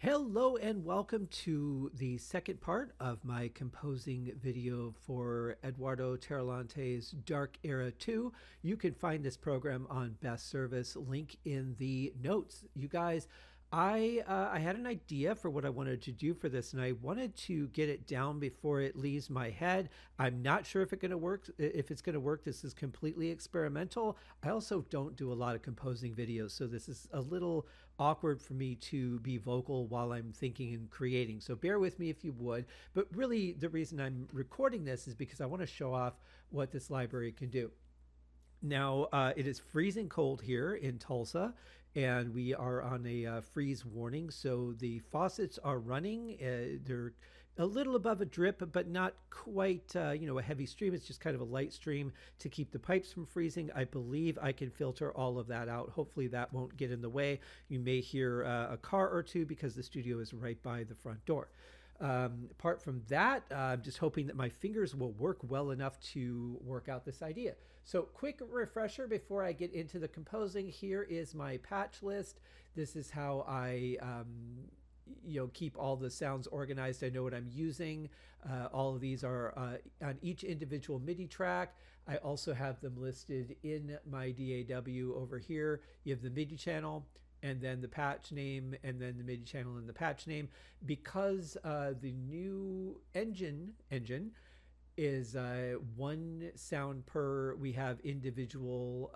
Hello and welcome to the second part of my composing video for Eduardo Tarilonte's Dark Era 2. You can find this program on Best Service, link in the notes. You guys, I had an idea for what I wanted to do for this, and I wanted to get it down before it leaves my head. I'm not sure if it's going to work. This is completely experimental. I also don't do a lot of composing videos, so this is a little awkward for me to be vocal while I'm thinking and creating. So bear with me if you would. But really, the reason I'm recording this is because I want to show off what this library can do. Now, it is freezing cold here in Tulsa, and we are on a freeze warning. So the faucets are running. They're a little above a drip, but not quite, a heavy stream. It's just kind of a light stream to keep the pipes from freezing. I believe I can filter all of that out. Hopefully that won't get in the way. You may hear a car or two because the studio is right by the front door. Apart from that, I'm just hoping that my fingers will work well enough to work out this idea. So quick refresher before I get into the composing. Here is my patch list. This is how I keep all the sounds organized. I know what I'm using. All of these are on each individual MIDI track. I also have them listed in my DAW over here. You have the MIDI channel, and then the patch name, and then the MIDI channel and the patch name. Because the new engine is one sound per, we have individual,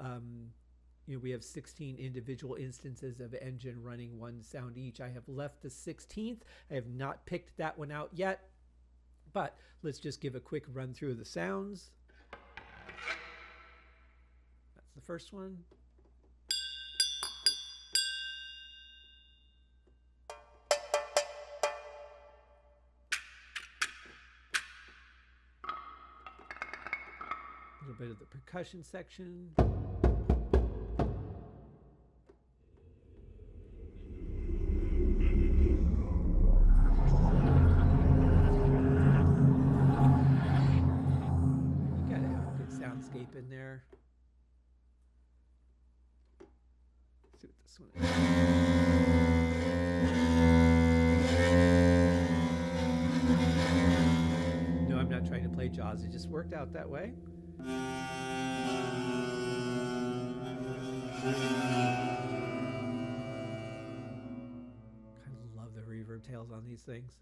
we have 16 individual instances of engine running one sound each. I have left the 16th. I have not picked that one out yet, but let's just give a quick run through of the sounds. That's the first one. A little bit of the percussion section. You gotta have a good soundscape in there. Let's see what this one is. No, I'm not trying to play Jaws. It just worked out that way. Kind of love the reverb tails on these things.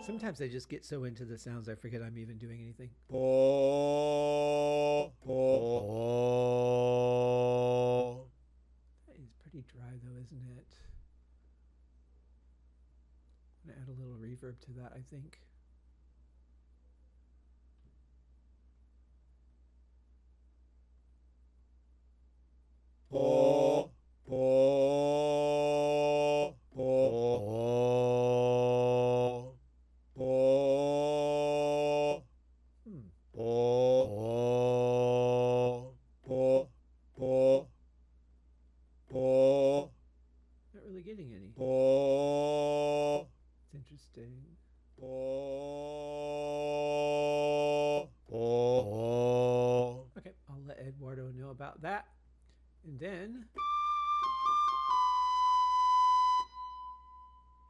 Sometimes I just get so into the sounds I forget I'm even doing anything. That is pretty dry though, isn't it? I'm gonna add a little reverb to that, I think. Not really getting any. It's interesting. Okay, I'll let Eduardo know about that. And then,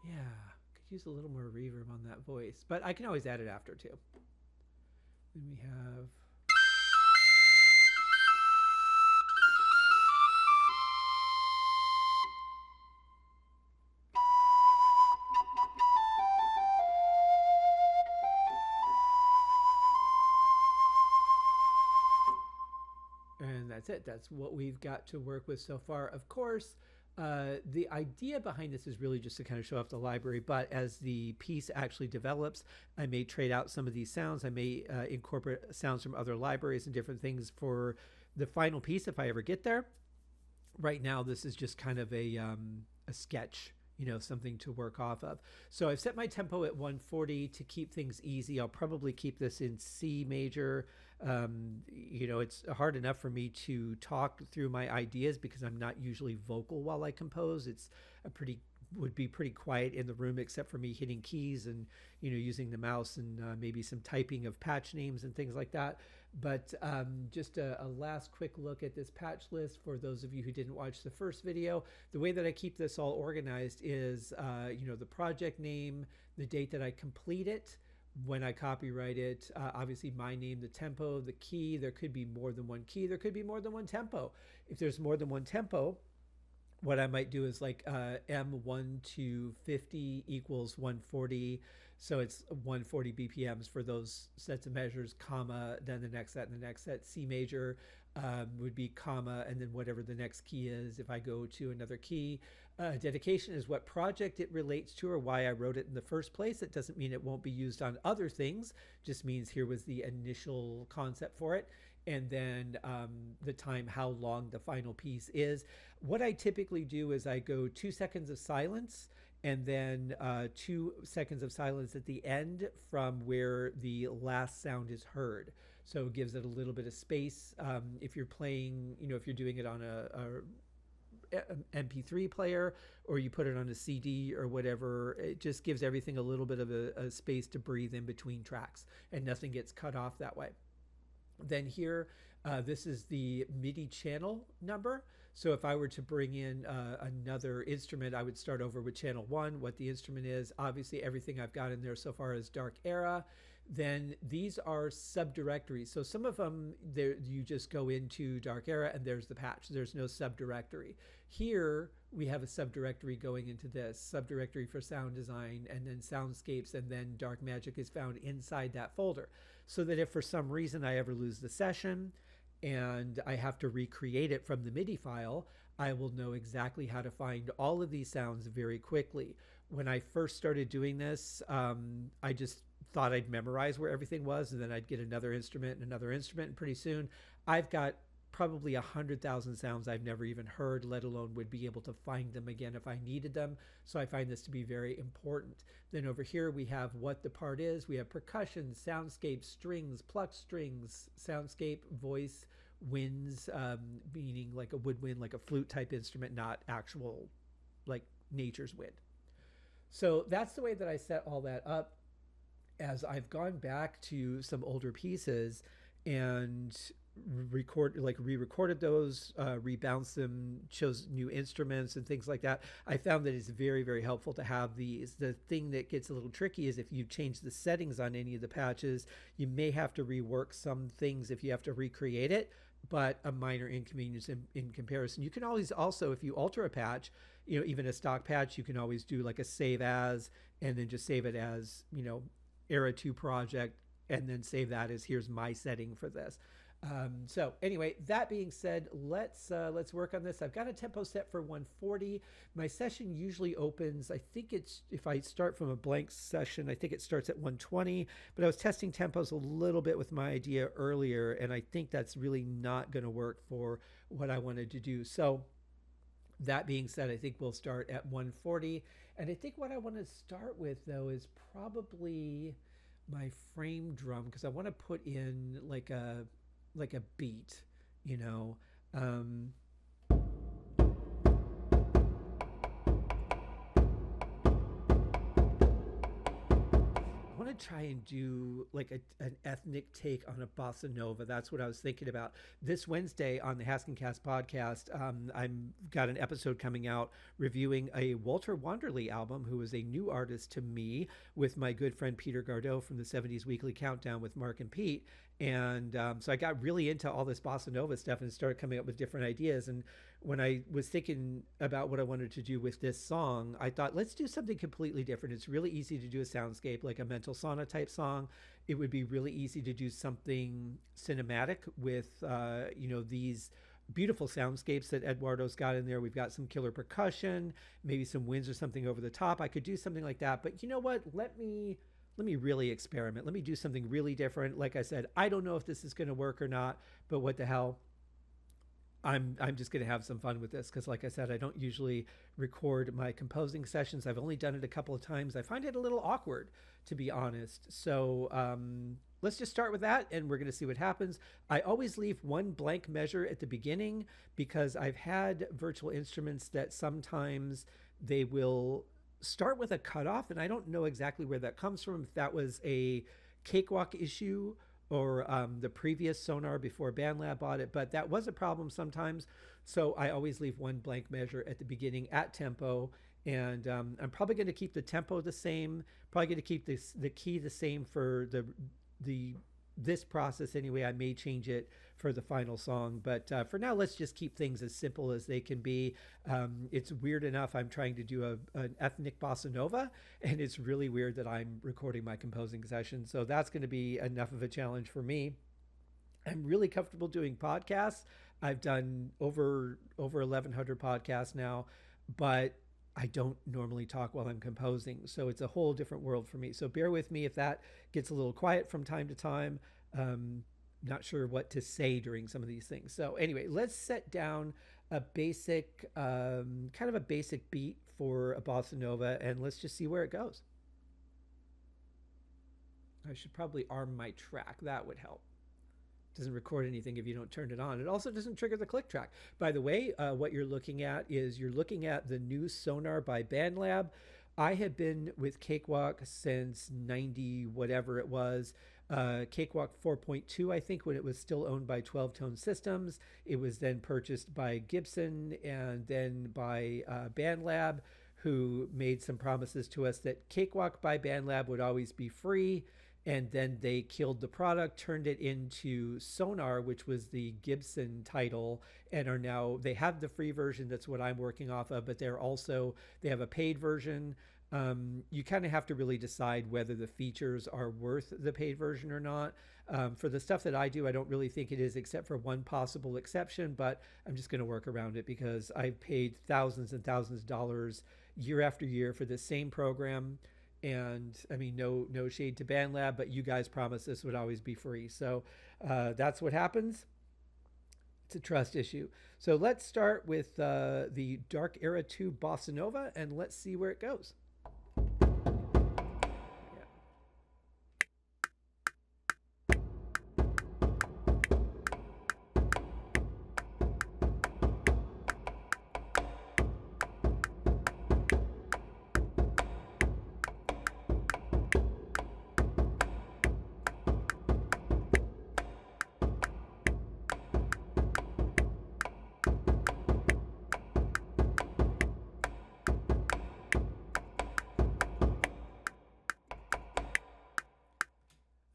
yeah, could use a little more reverb on that voice, but I can always add it after too. Then we have and that's it. That's what we've got to work with so far. Of course, the idea behind this is really just to kind of show off the library, but as the piece actually develops, I may trade out some of these sounds. I may incorporate sounds from other libraries and different things for the final piece if I ever get there. Right now, this is just kind of a sketch something to work off of. So I've set my tempo at 140 to keep things easy. I'll probably keep this in C major. It's hard enough for me to talk through my ideas because I'm not usually vocal while I compose. It's would be pretty quiet in the room except for me hitting keys and using the mouse and maybe some typing of patch names and things like that. But just a last quick look at this patch list for those of you who didn't watch the first video. The way that I keep this all organized is the project name, the date that I complete it, when I copyright it, obviously my name, the tempo, the key. There could be more than one key, there could be more than one tempo. If there's more than one tempo, what I might do is like M1 to 50 equals 140. So it's 140 BPMs for those sets of measures, comma, then the next set and the next set. C major would be comma, and then whatever the next key is. If I go to another key, dedication is what project it relates to or why I wrote it in the first place. It doesn't mean it won't be used on other things, just means here was the initial concept for it. And then the time, how long the final piece is. What I typically do is I go 2 seconds of silence and then 2 seconds of silence at the end from where the last sound is heard. So it gives it a little bit of space. If you're playing, if you're doing it on a MP3 player or you put it on a CD or whatever, it just gives everything a little bit of a space to breathe in between tracks and nothing gets cut off that way. Then here, this is the MIDI channel number. So if I were to bring in another instrument, I would start over with channel 1, what the instrument is. Obviously, everything I've got in there so far is Dark Era. Then these are subdirectories. So some of them, you just go into Dark Era and there's the patch. There's no subdirectory. Here, we have a subdirectory going into this, subdirectory for sound design, and then soundscapes, and then Dark Magic is found inside that folder. So that if for some reason I ever lose the session and I have to recreate it from the MIDI file, I will know exactly how to find all of these sounds very quickly. When I first started doing this, I just thought I'd memorize where everything was, and then I'd get another instrument, and pretty soon I've got probably 100,000 sounds I've never even heard, let alone would be able to find them again if I needed them. So I find this to be very important. Then over here we have what the part is. We have percussion, soundscape, strings, plucked strings, soundscape, voice, winds, meaning like a woodwind, like a flute type instrument, not actual like nature's wind. So that's the way that I set all that up. As I've gone back to some older pieces and re-recorded those, rebounced them, chose new instruments and things like that, I found that it's very, very helpful to have these. The thing that gets a little tricky is if you change the settings on any of the patches, you may have to rework some things if you have to recreate it, but a minor inconvenience in comparison. You can always also, if you alter a patch, even a stock patch, you can always do like a save as, and then just save it as, Era 2 project, and then save that as here's my setting for this. So anyway, that being said, let's work on this. I've got a tempo set for 140. My session usually opens, I think it's, if I start from a blank session, I think it starts at 120, but I was testing tempos a little bit with my idea earlier, and I think that's really not going to work for what I wanted to do. So that being said, I think we'll start at 140. And I think what I want to start with, though, is probably my frame drum, because I want to put in like a beat, I want to try and do like an ethnic take on a bossa nova. That's what I was thinking about. This Wednesday on the Haskencast podcast, I've got an episode coming out reviewing a Walter Wanderley album, who is a new artist to me, with my good friend Peter Gardot from the 70s Weekly Countdown with Mark and Pete. And so I got really into all this bossa nova stuff and started coming up with different ideas. And when I was thinking about what I wanted to do with this song, I thought, let's do something completely different. It's really easy to do a soundscape, like a mental sauna type song. It would be really easy to do something cinematic with, these beautiful soundscapes that Eduardo's got in there. We've got some killer percussion, maybe some winds or something over the top. I could do something like that. But you know what? Let me really experiment. Let me do something really different. Like I said, I don't know if this is going to work or not, but what the hell? I'm just going to have some fun with this because, like I said, I don't usually record my composing sessions. I've only done it a couple of times. I find it a little awkward, to be honest. So let's just start with that, and we're going to see what happens. I always leave one blank measure at the beginning because I've had virtual instruments that sometimes they will start with a cutoff, and I don't know exactly where that comes from. If that was a cakewalk issue or the previous Sonar before BandLab bought it, but that was a problem sometimes. So I always leave one blank measure at the beginning at tempo, and I'm probably going to keep the tempo the same. Probably going to keep the key the same for this process anyway. I may change it for the final song, but for now, let's just keep things as simple as they can be. It's weird enough. I'm trying to do an ethnic bossa nova, and it's really weird that I'm recording my composing session. So that's going to be enough of a challenge for me. I'm really comfortable doing podcasts. I've done over 1,100 podcasts now, but I don't normally talk while I'm composing. So it's a whole different world for me. So bear with me if that gets a little quiet from time to time. Not sure what to say during some of these things. So anyway, let's set down a basic, kind of a basic beat for a bossa nova, and let's just see where it goes. I should probably arm my track. That would help. Doesn't record anything if you don't turn it on. It also doesn't trigger the click track. By the way, what you're looking at is you're looking at the new Sonar by BandLab. I have been with Cakewalk since 90 whatever it was. Cakewalk 4.2, I think, when it was still owned by 12 Tone Systems. It was then purchased by Gibson and then by BandLab, who made some promises to us that Cakewalk by BandLab would always be free. And then they killed the product, turned it into Sonar, which was the Gibson title, and are now, they have the free version. That's what I'm working off of, but they have a paid version. You kind of have to really decide whether the features are worth the paid version or not. For the stuff that I do, I don't really think it is, except for one possible exception, but I'm just going to work around it because I've paid thousands and thousands of dollars year after year for the same program. And I mean, no shade to BandLab, but you guys promised this would always be free. So that's what happens. It's a trust issue. So let's start with the Dark Era 2 Bossa Nova, and let's see where it goes.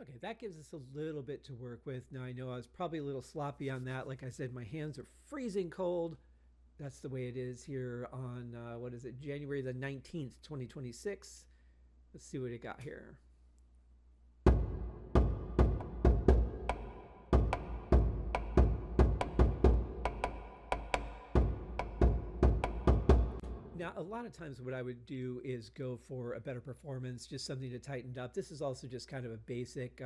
Okay, that gives us a little bit to work with. Now, I know I was probably a little sloppy on that. Like I said, my hands are freezing cold. That's the way it is here on, what is it, January the 19th, 2026. Let's see what it got here. Now, a lot of times what I would do is go for a better performance, just something to tighten up. This is also just kind of a basic,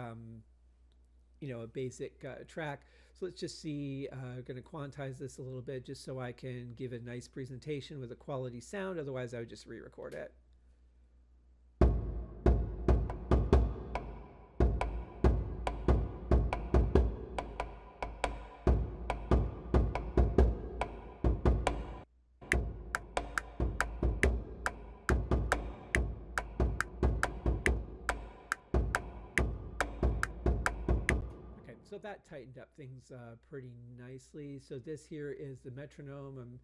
track. So let's just see, going to quantize this a little bit just so I can give a nice presentation with a quality sound. Otherwise, I would just re-record it. So that tightened up things pretty nicely. So this here is the metronome.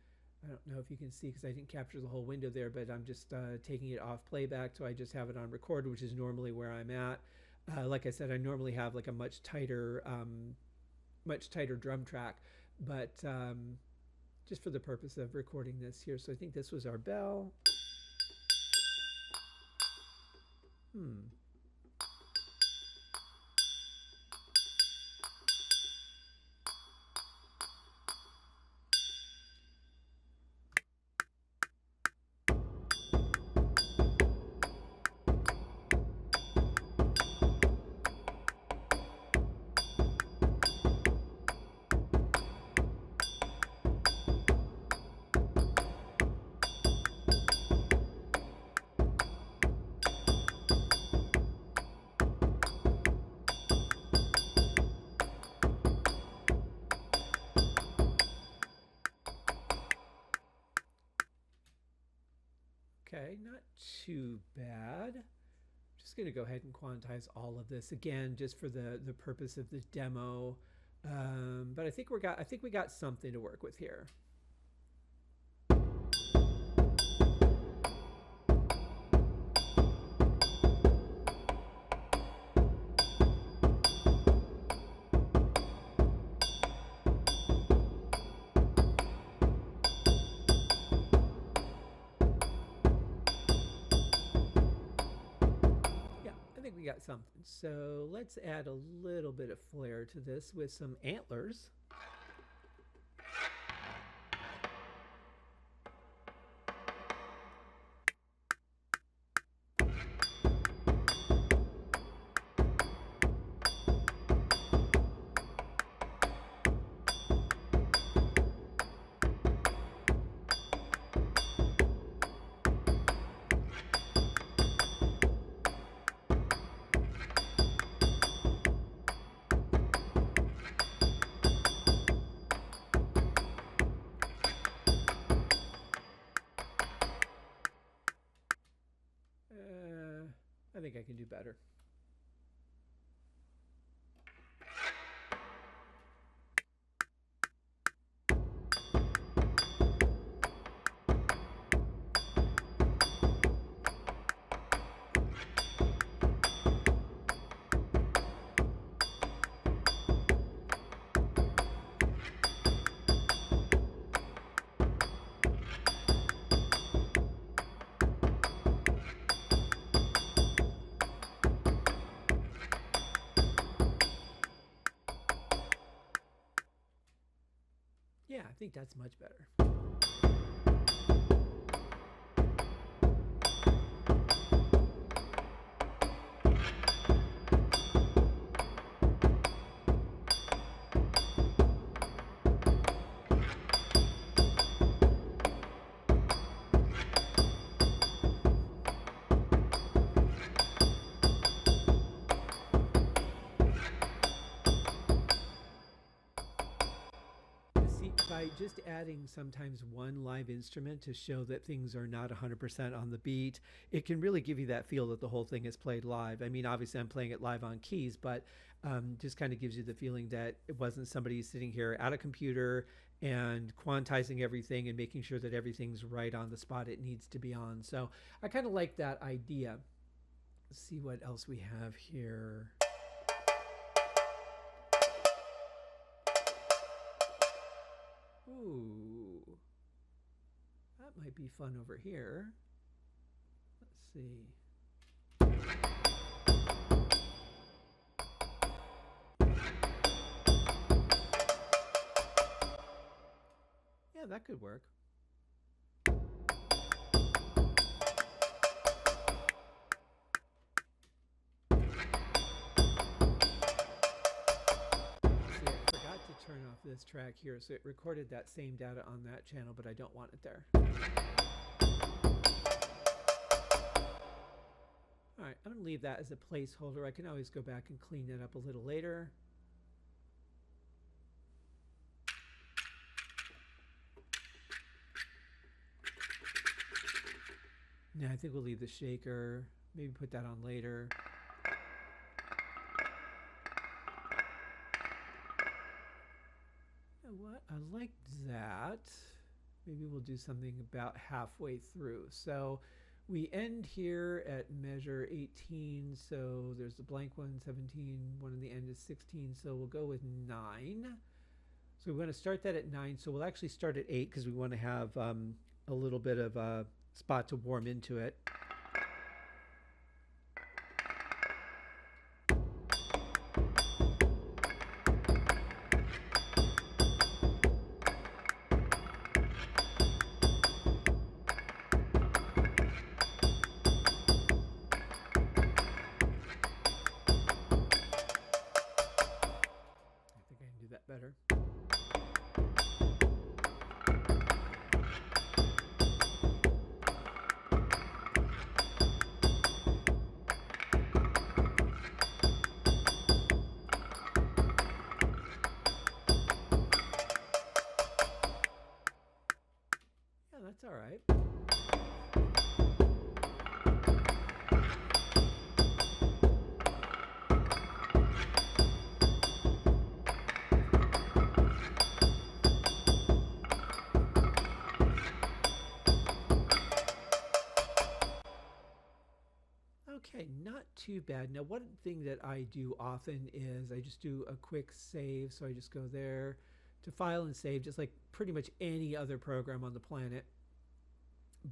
I don't know if you can see because I didn't capture the whole window there, but I'm just taking it off playback, so I just have it on record, which is normally where I'm at. Like I said, I normally have like a much tighter drum track, but just for the purpose of recording this here. So I think this was our bell. Okay, not too bad. Just going to go ahead and quantize all of this again, just for the purpose of the demo. But I think we got something to work with here. We got something. So let's add a little bit of flair to this with some antlers. I think I can do better. Yeah, I think that's much better. By just adding sometimes one live instrument to show that things are not 100% on the beat, it can really give you that feel that the whole thing is played live. I mean, obviously I'm playing it live on keys, but just kind of gives you the feeling that it wasn't somebody sitting here at a computer and quantizing everything and making sure that everything's right on the spot it needs to be on. So I kind of like that idea. Let's see what else we have here. Ooh, that might be fun over here. Let's see. Yeah, that could work. Turn off this track here, so it recorded that same data on that channel, but I don't want it there. All right, I'm going to leave that as a placeholder. I can always go back and clean that up a little later. Now I think we'll leave the shaker, maybe put that on later. What? I like that. Maybe we'll do something about halfway through. So we end here at measure 18. So there's a blank one, 17, one in the end is 16. So we'll go with 9. So we want to start that at 9. So we'll actually start at 8 because we want to have a little bit of a spot to warm into it. Better. Okay, not too bad. Now, one thing that I do often is I just do a quick save. So I just go there to file and save, just like pretty much any other program on the planet.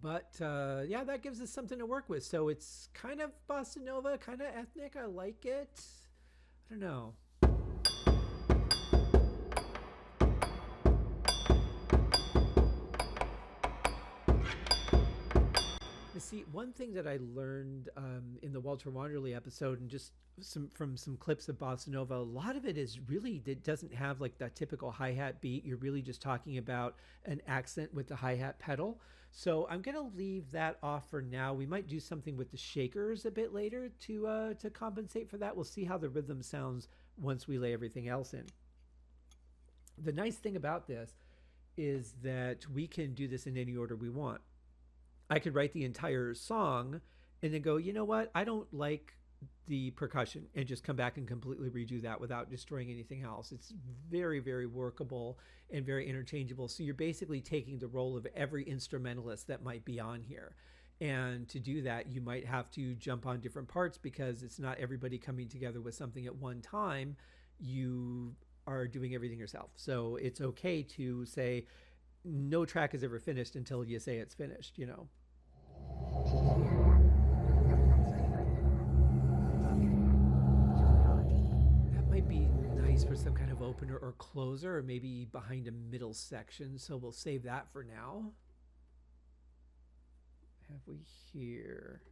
But yeah, that gives us something to work with. So it's kind of bossa nova, kind of ethnic. I like it. I don't know. You see, one thing that I learned in the Walter Wanderley episode, and just from some clips of bossa nova, a lot of it is really, it doesn't have like that typical hi-hat beat. You're really just talking about an accent with the hi-hat pedal. So I'm gonna leave that off for now. We might do something with the shakers a bit later to compensate for that. We'll see how the rhythm sounds once we lay everything else in. The nice thing about this is that we can do this in any order we want. I could write the entire song and then go, you know what? I don't like the percussion, and just come back and completely redo that without destroying anything else. It's very, very workable and very interchangeable. So you're basically taking the role of every instrumentalist that might be on here. And to do that, you might have to jump on different parts because it's not everybody coming together with something at one time. You are doing everything yourself. So it's okay to say, no track is ever finished until you say it's finished, you know. That might be nice for some kind of opener or closer, or maybe behind a middle section. So we'll save that for now. Have we here?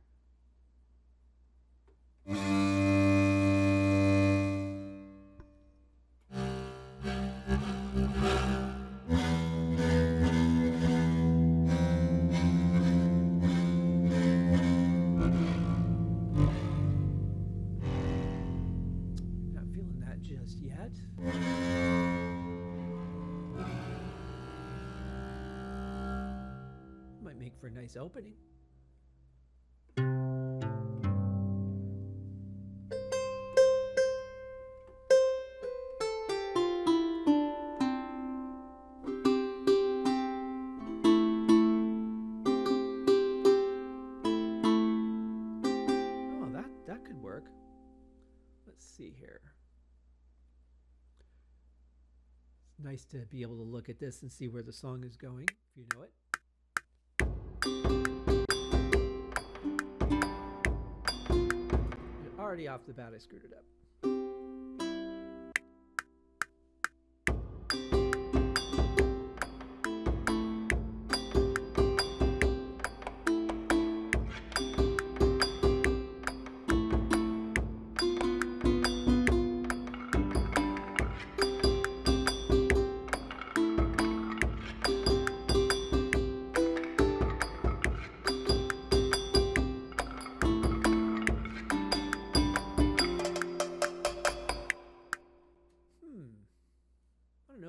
Just yet. Might make for a nice opening. Oh, that could work. Let's see here. Nice to be able to look at this and see where the song is going, if you know it. Already off the bat, I screwed it up.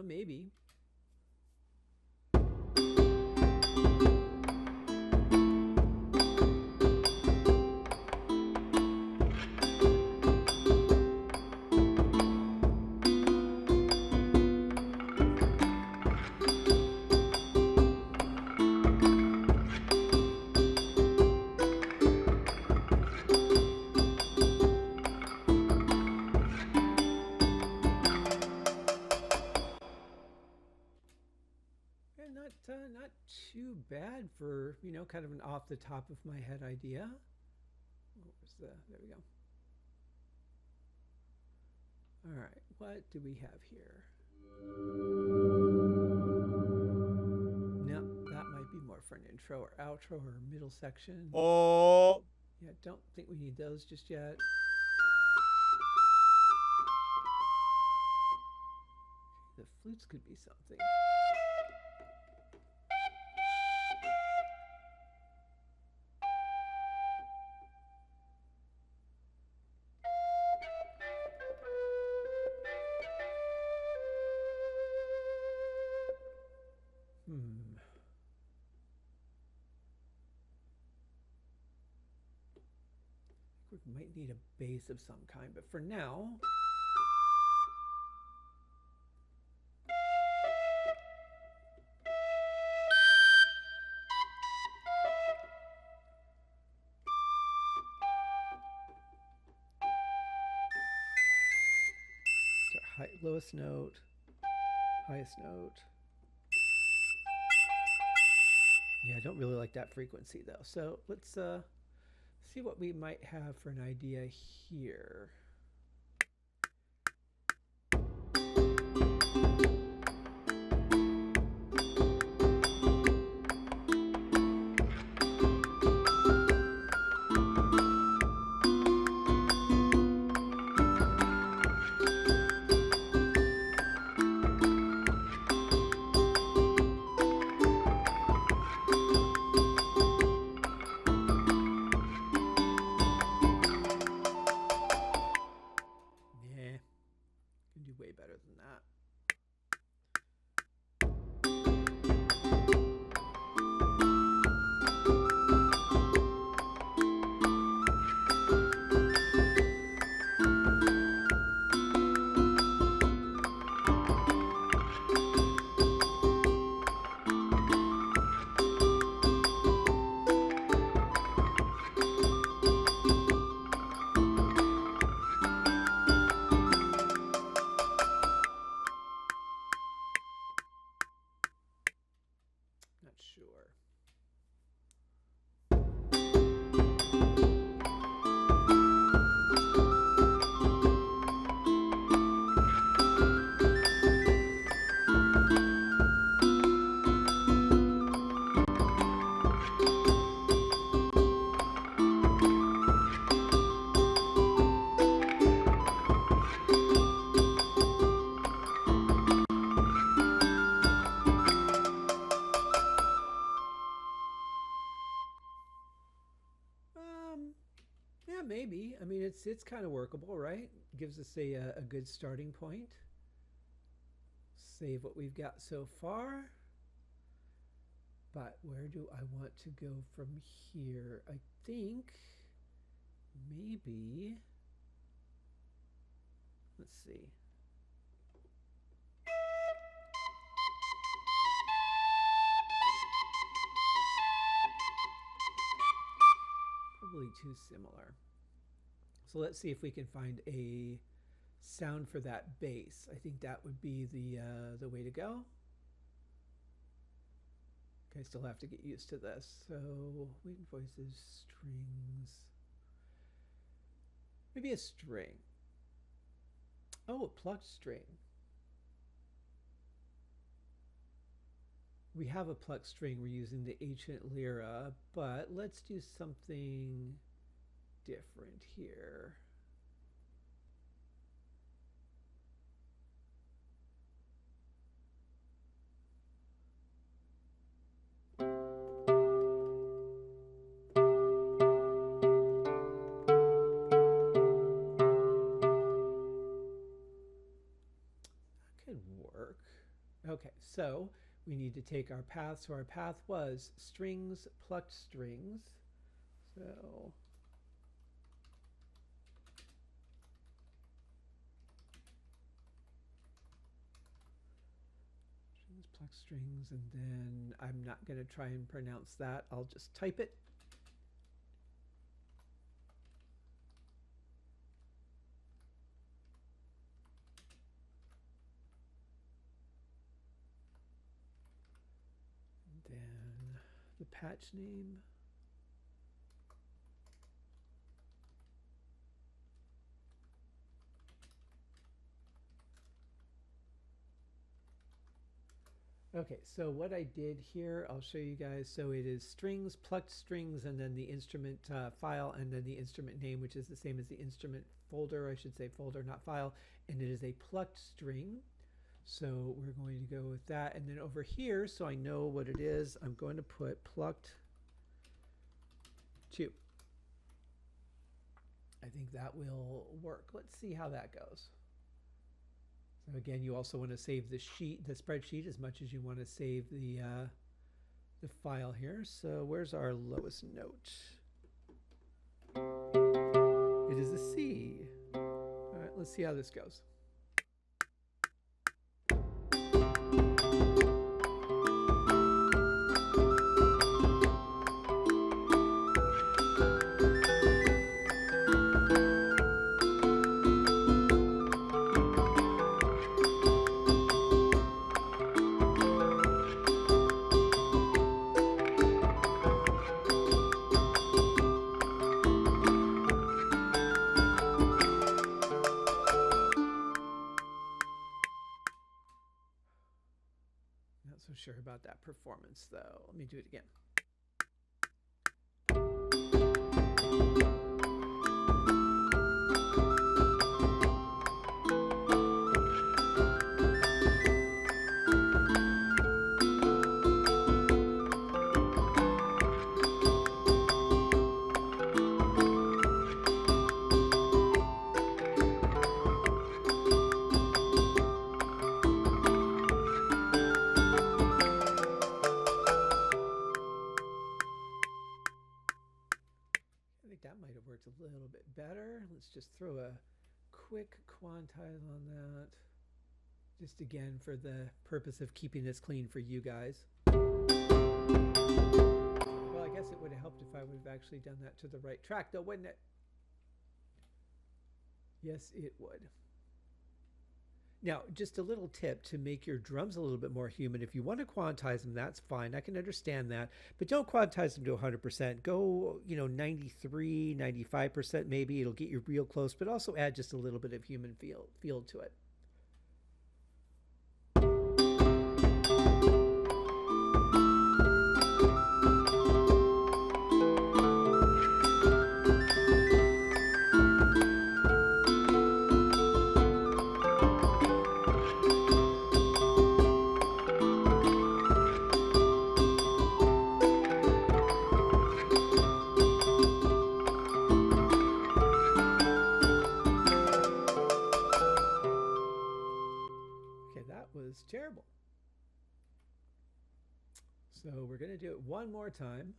Maybe. Not too bad for, you know, kind of an off the top of my head idea. There we go. All right, what do we have here? No, that might be more for an intro or outro or middle section. Oh. Yeah, don't think we need those just yet. The flutes could be something. We might need a bass of some kind, but for now, lowest note, highest note. Yeah, I don't really like that frequency though. So let's see what we might have for an idea here. Way better than that. Not sure. Yeah, maybe. I mean, it's kind of workable, right? Gives us a good starting point. Save what we've got so far. But where do I want to go from here? I think maybe, let's see. Probably too similar. So let's see if we can find a sound for that bass. I think that would be the way to go. Okay, I still have to get used to this. So weight and voices, strings. Maybe a string. Oh, a plucked string. We have a plucked string. We're using the ancient lira, but let's do something different here. Could work. Okay, so we need to take our path. So our path was strings, plucked strings. So strings, plucked strings, and then I'm not going to try and pronounce that. I'll just type it. Then the patch name. Okay, so what I did here, I'll show you guys. So it is strings, plucked strings, and then the instrument file, and then the instrument name, which is the same as the instrument folder. I should say folder, not file. And it is a plucked string. So we're going to go with that. And then over here, so I know what it is, I'm going to put plucked 2. I think that will work. Let's see how that goes. So again, you also want to save the sheet, the spreadsheet, as much as you want to save the file here. So where's our lowest note? It is a C. All right, let's see how this goes. about that performance though. Let me do it again. That might have worked a little bit better. Let's just throw a quick quantize on that. Just again for the purpose of keeping this clean for you guys. Well, I guess it would have helped if I would have actually done that to the right track though, wouldn't it? Yes, it would. Now, just a little tip to make your drums a little bit more human. If you want to quantize them, that's fine. I can understand that. But don't quantize them to 100%. Go, 93, 95% maybe. It'll get you real close, but also add just a little bit of human feel to it. Was terrible. So we're going to do it one more time.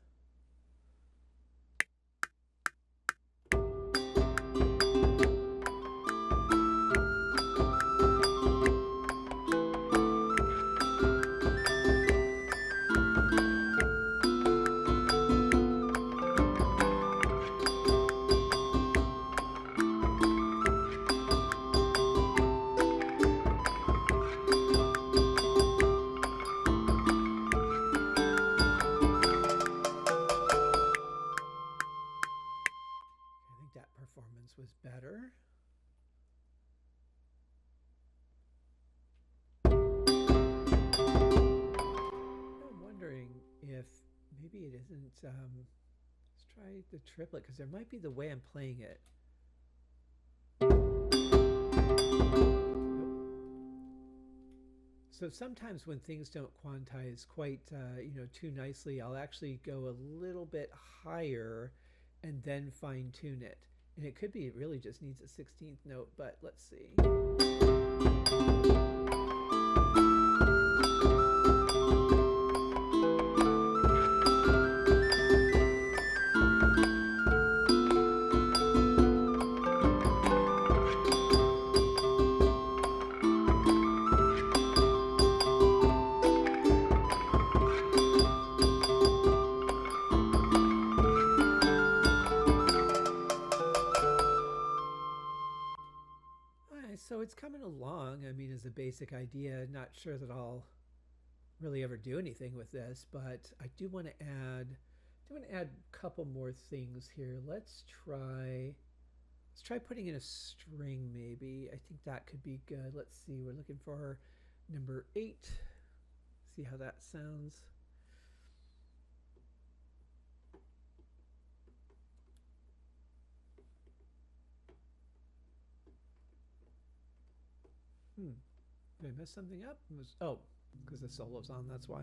Performance was better. I'm wondering if maybe it isn't, let's try the triplet because there might be the way I'm playing it. So sometimes when things don't quantize quite, too nicely, I'll actually go a little bit higher and then fine tune it. And it could be it really just needs a 16th note, but let's see. So it's coming along. I mean, as a basic idea, not sure that I'll really ever do anything with this, but I do want to add a couple more things here. Let's try putting in a string maybe. I think that could be good. Let's see. We're looking for number 8. See how that sounds. Did I mess something up? Oh, because the solo's on, that's why.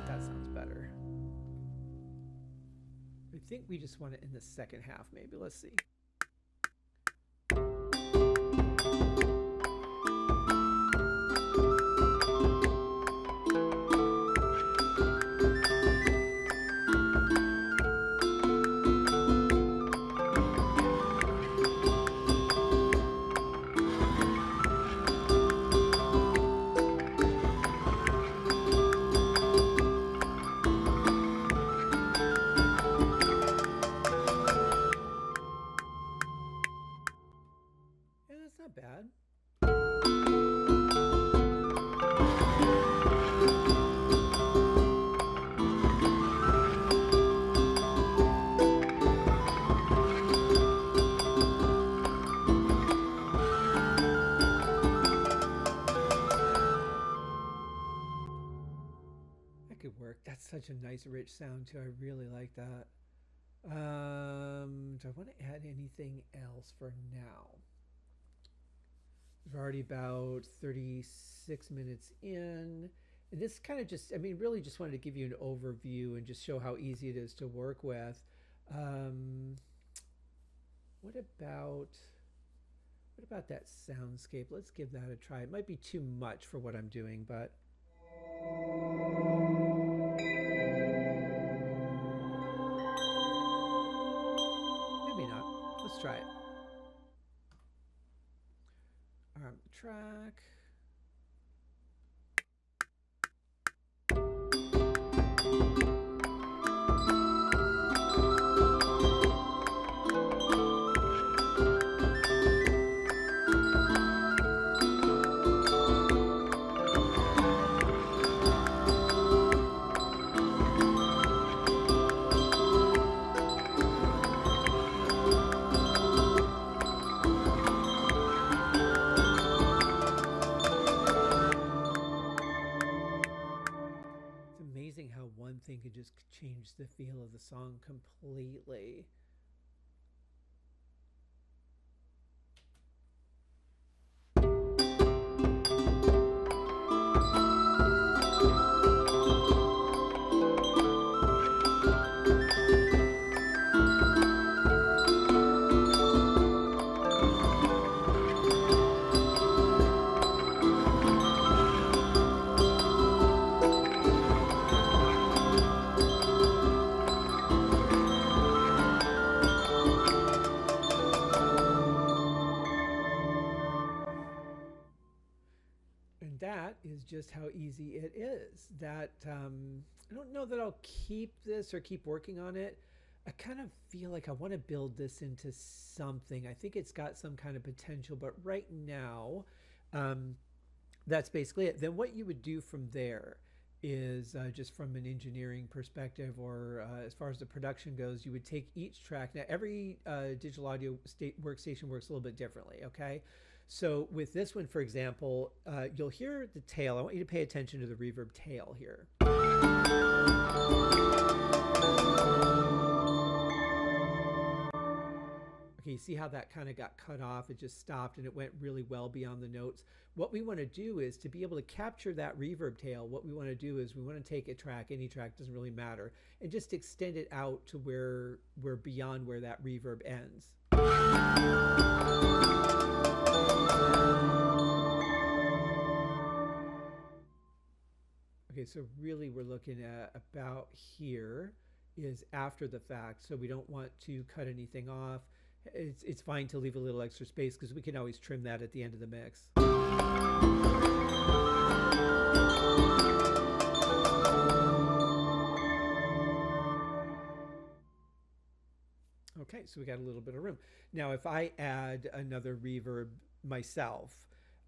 That sounds better. I think we just want it in the second half, maybe. Let's see. That's such a nice rich sound too. I really like that. Do I want to add anything else for now? We're already about 36 minutes in. And this kind of just, I mean, really just wanted to give you an overview and just show how easy it is to work with. Um, what about what about that soundscape? Let's give that a try. It might be too much for what I'm doing, but maybe not. Let's try it. Track. Amazing how one thing could just change the feel of the song completely. And that is just how easy it is. That I don't know that I'll keep this or keep working on it. I kind of feel like I want to build this into something. I think it's got some kind of potential, but right now, um, that's basically it. Then what you would do from there is just from an engineering perspective, or as far as the production goes, you would take each track. Now, every digital audio workstation works a little bit differently, okay? So with this one, for example, you'll hear the tail. I want you to pay attention to the reverb tail here. Okay, you see how that kind of got cut off? It just stopped and it went really well beyond the notes. What we want to do is to be able to capture that reverb tail, what we want to do is we want to take a track, any track, doesn't really matter, and just extend it out to where we're beyond where that reverb ends. Okay, so really we're looking at about here is after the fact, so we don't want to cut anything off. It's fine to leave a little extra space because we can always trim that at the end of the mix. Okay, so we got a little bit of room. Now, if I add another reverb myself,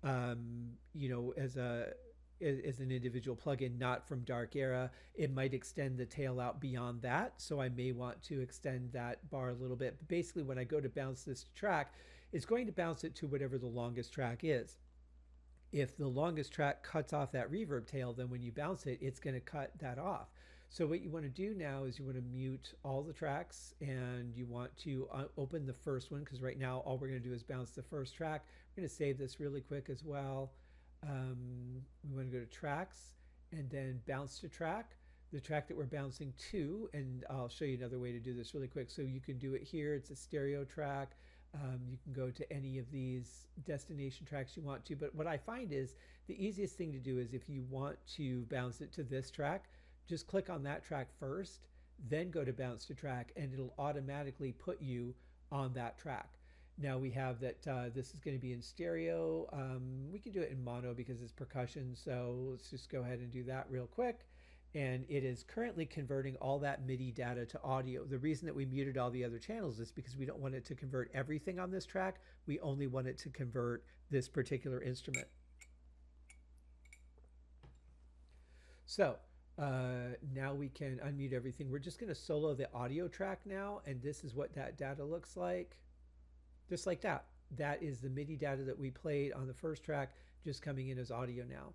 you know, as an individual plugin, not from Dark Era, it might extend the tail out beyond that. So I may want to extend that bar a little bit. But basically, when I go to bounce this track, it's going to bounce it to whatever the longest track is. If the longest track cuts off that reverb tail, then when you bounce it, it's going to cut that off. So what you want to do now is you want to mute all the tracks, and you want to open the first one, because right now all we're going to do is bounce the first track. We're going to save this really quick as well. We want to go to tracks and then bounce to track, the track that we're bouncing to, and I'll show you another way to do this really quick. So you can do it here. It's a stereo track. You can go to any of these destination tracks you want to, but what I find is the easiest thing to do is if you want to bounce it to this track, just click on that track first, then go to bounce to track, and it'll automatically put you on that track. Now we have that this is going to be in stereo. We can do it in mono because it's percussion, so let's just go ahead and do that real quick. And it is currently converting all that MIDI data to audio. The reason that we muted all the other channels is because we don't want it to convert everything on this track. We only want it to convert this particular instrument. So now we can unmute everything. We're just going to solo the audio track now, and this is what that data looks like. Just like that. That is the MIDI data that we played on the first track, just coming in as audio now.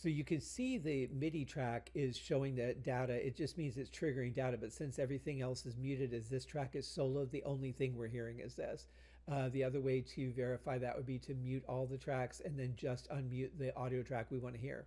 So you can see the MIDI track is showing that data. It just means it's triggering data. But since everything else is muted as this track is soloed, the only thing we're hearing is this. The other way to verify that would be to mute all the tracks and then just unmute the audio track we want to hear.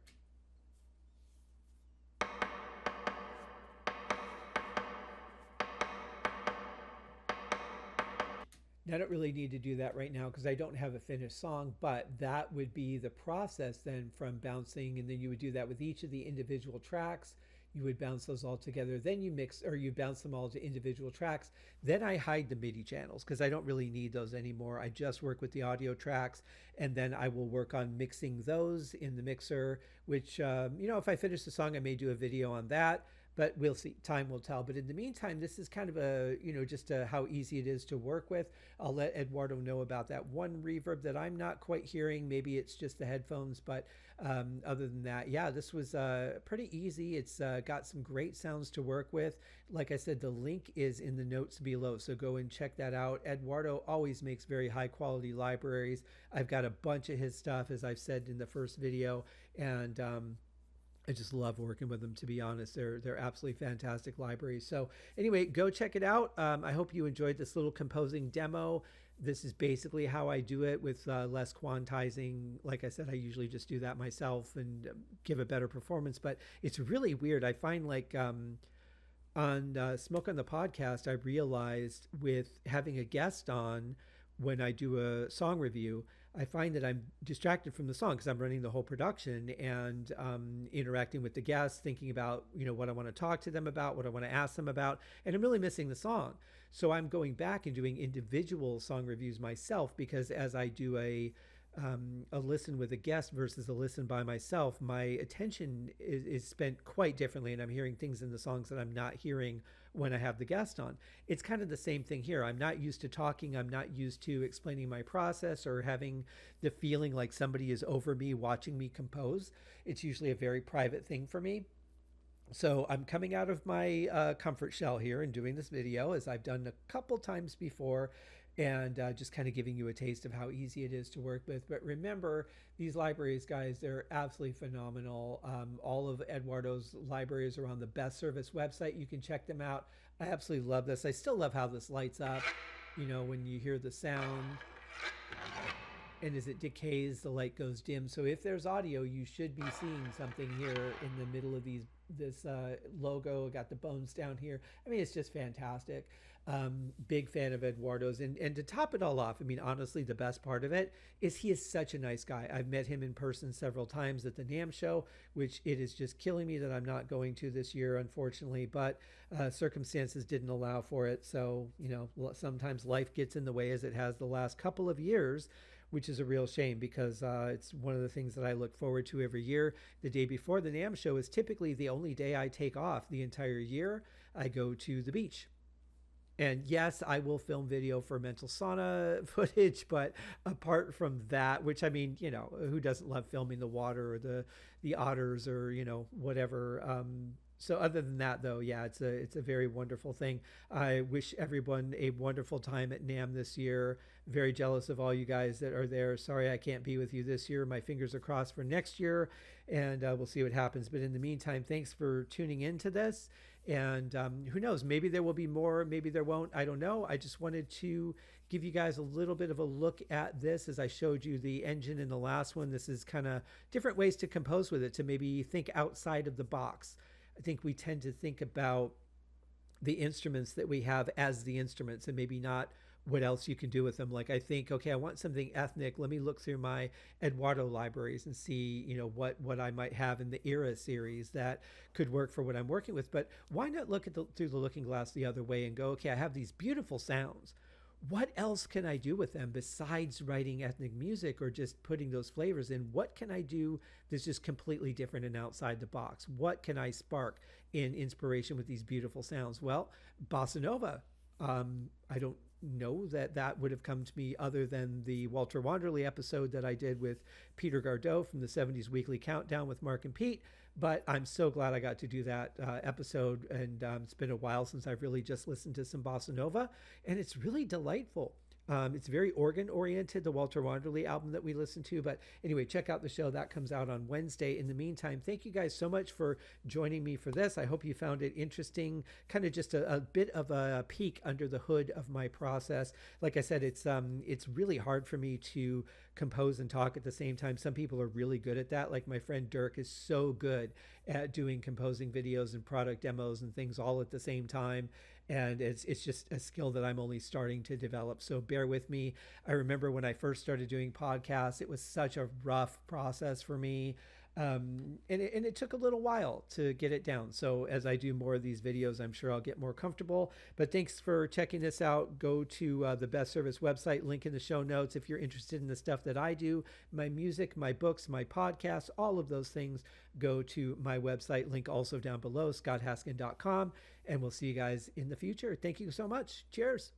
I don't really need to do that right now because I don't have a finished song, but that would be the process then from bouncing, and then you would do that with each of the individual tracks. You would bounce those all together. Then you mix, or you bounce them all to individual tracks. Then I hide the MIDI channels because I don't really need those anymore. I just work with the audio tracks, and then I will work on mixing those in the mixer, which, if I finish the song, I may do a video on that. But we'll see. Time will tell. But in the meantime, this is kind of just how easy it is to work with. I'll let Eduardo know about that one reverb that I'm not quite hearing. Maybe it's just the headphones. But other than that, yeah, this was pretty easy. It's got some great sounds to work with. Like I said, the link is in the notes below. So go and check that out. Eduardo always makes very high quality libraries. I've got a bunch of his stuff, as I've said in the first video. And I just love working with them, to be honest. They're absolutely fantastic libraries. So anyway, go check it out. I hope you enjoyed this little composing demo. This is basically how I do it with less quantizing. Like I said, I usually just do that myself and give a better performance. But it's really weird. I find like on Smoke on the Podcast, I realized with having a guest on when I do a song review, I find that I'm distracted from the song because I'm running the whole production and interacting with the guests, thinking about, what I want to talk to them about, what I want to ask them about, and I'm really missing the song. So I'm going back and doing individual song reviews myself because as I do a listen with a guest versus a listen by myself, my attention is spent quite differently, and I'm hearing things in the songs that I'm not hearing when I have the guest on. It's kind of the same thing here. I'm not used to talking. I'm not used to explaining my process or having the feeling like somebody is over me watching me compose. It's usually a very private thing for me. So I'm coming out of my comfort shell here and doing this video as I've done a couple times before, and just kind of giving you a taste of how easy it is to work with. But remember, these libraries, guys, they're absolutely phenomenal. All of Eduardo's libraries are on the Best Service website. You can check them out. I absolutely love this. I still love how this lights up, when you hear the sound. And as it decays, the light goes dim. So if there's audio, you should be seeing something here in the middle of this logo. Got the bones down here. I mean, it's just fantastic. Big fan of Eduardo's. And to top it all off, I mean, honestly, the best part of it is he is such a nice guy. I've met him in person several times at the NAMM show, which it is just killing me that I'm not going to this year, unfortunately, but circumstances didn't allow for it. So, sometimes life gets in the way, as it has the last couple of years, which is a real shame because it's one of the things that I look forward to every year. The day before the NAMM show is typically the only day I take off the entire year. I go to the beach. And yes, I will film video for mental sauna footage, but apart from that, which I mean, who doesn't love filming the water or the otters or, whatever. So other than that, though, yeah, it's a very wonderful thing. I wish everyone a wonderful time at NAMM this year. Very jealous of all you guys that are there. Sorry I can't be with you this year. My fingers are crossed for next year, and we'll see what happens. But in the meantime, thanks for tuning into this. And who knows, maybe there will be more, maybe there won't. I don't know. I just wanted to give you guys a little bit of a look at this as I showed you the engine in the last one. This is kind of different ways to compose with it, to maybe think outside of the box. I think we tend to think about the instruments that we have as the instruments and maybe not what else you can do with them. Like I think, okay, I want something ethnic. Let me look through my Eduardo libraries and see, what I might have in the Era series that could work for what I'm working with. But why not look at through the looking glass the other way and go, okay, I have these beautiful sounds. What else can I do with them besides writing ethnic music or just putting those flavors in? What can I do that's just completely different and outside the box? What can I spark in inspiration with these beautiful sounds? Well, bossa nova. I don't know that would have come to me other than the Walter Wanderley episode that I did with Peter Gardot from the 70s Weekly Countdown with Mark and Pete. But I'm so glad I got to do that episode, and it's been a while since I've really just listened to some bossa nova, and it's really delightful. It's very organ oriented, the Walter Wanderley album that we listened to. But anyway, check out the show. That comes out on Wednesday. In the meantime, thank you guys so much for joining me for this. I hope you found it interesting, kind of just a bit of a peek under the hood of my process. Like I said, it's really hard for me to compose and talk at the same time. Some people are really good at that. Like my friend Dirk is so good at doing composing videos and product demos and things all at the same time. And it's just a skill that I'm only starting to develop. So bear with me. I remember when I first started doing podcasts, it was such a rough process for me. And it took a little while to get it down. So as I do more of these videos, I'm sure I'll get more comfortable. But thanks for checking this out. Go to the Best Service website, link in the show notes if you're interested in the stuff that I do, my music, my books, my podcasts, all of those things. Go to my website, link also down below, scotthaskin.com. And we'll see you guys in the future. Thank you so much. Cheers.